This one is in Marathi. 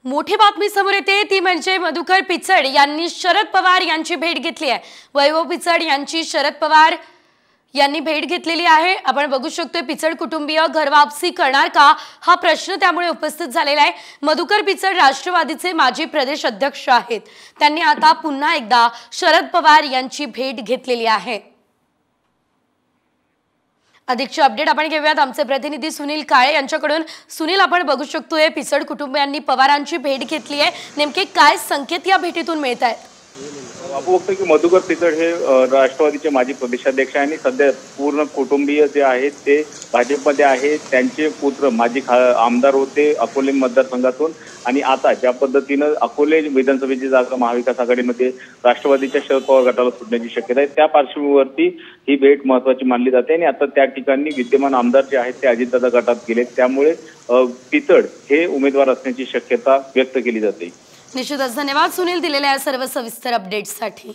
मोठी बातमी समोर येते ती म्हणजे मधुकर पिचड यांनी शरद पवार यांची भेट घेतली आहे। वैभव पिचड यांची शरद पवार यांनी भेट घेतलेली आहे। आपण बघू शकतोय पिचड कुटुंबीय घरवापसी करणार का हा प्रश्न त्यामुळे उपस्थित झालेला आहे। मधुकर पिचड राष्ट्रवादीचे माजी प्रदेश अध्यक्ष आहेत। त्यांनी आता पुन्हा एकदा शरद पवार यांची भेट घेतलेली आहे। अधिकचे अपडेट आपण घेऊयात आमचे प्रतिनिधी सुनील काळे यांच्याकडून। सुनील, आपण बघू शकतोय पिचड कुटुंबियांनी पवारांची भेट घेतली आहे, नेमके काय संकेत या भेटीतून मिळत आहेत? आपण बघतो की मधुकर पिचड हे राष्ट्रवादीचे माजी प्रदेशाध्यक्ष आणि सध्या पूर्ण कुटुंबीय जे आहेत ते भाजपमध्ये आहेत। त्यांचे पुत्र माजी आमदार होते अकोले मतदारसंघातून आणि आता ज्या पद्धतीनं अकोले विधानसभेची जागा महाविकास आघाडीमध्ये राष्ट्रवादीच्या शरद पवार गटाला सुटण्याची शक्यता आहे, त्या पार्श्वभूमीवरती ही भेट महत्त्वाची मानली जाते आणि आता त्या ठिकाणी विद्यमान आमदार जे आहेत ते अजितदादा गटात गेले, त्यामुळे पिचड हे उमेदवार असण्याची शक्यता व्यक्त केली जाते। निश्चितच धन्यवाद सुनील दिलेल्या सर्व सविस्तर अपडेट्ससाठी।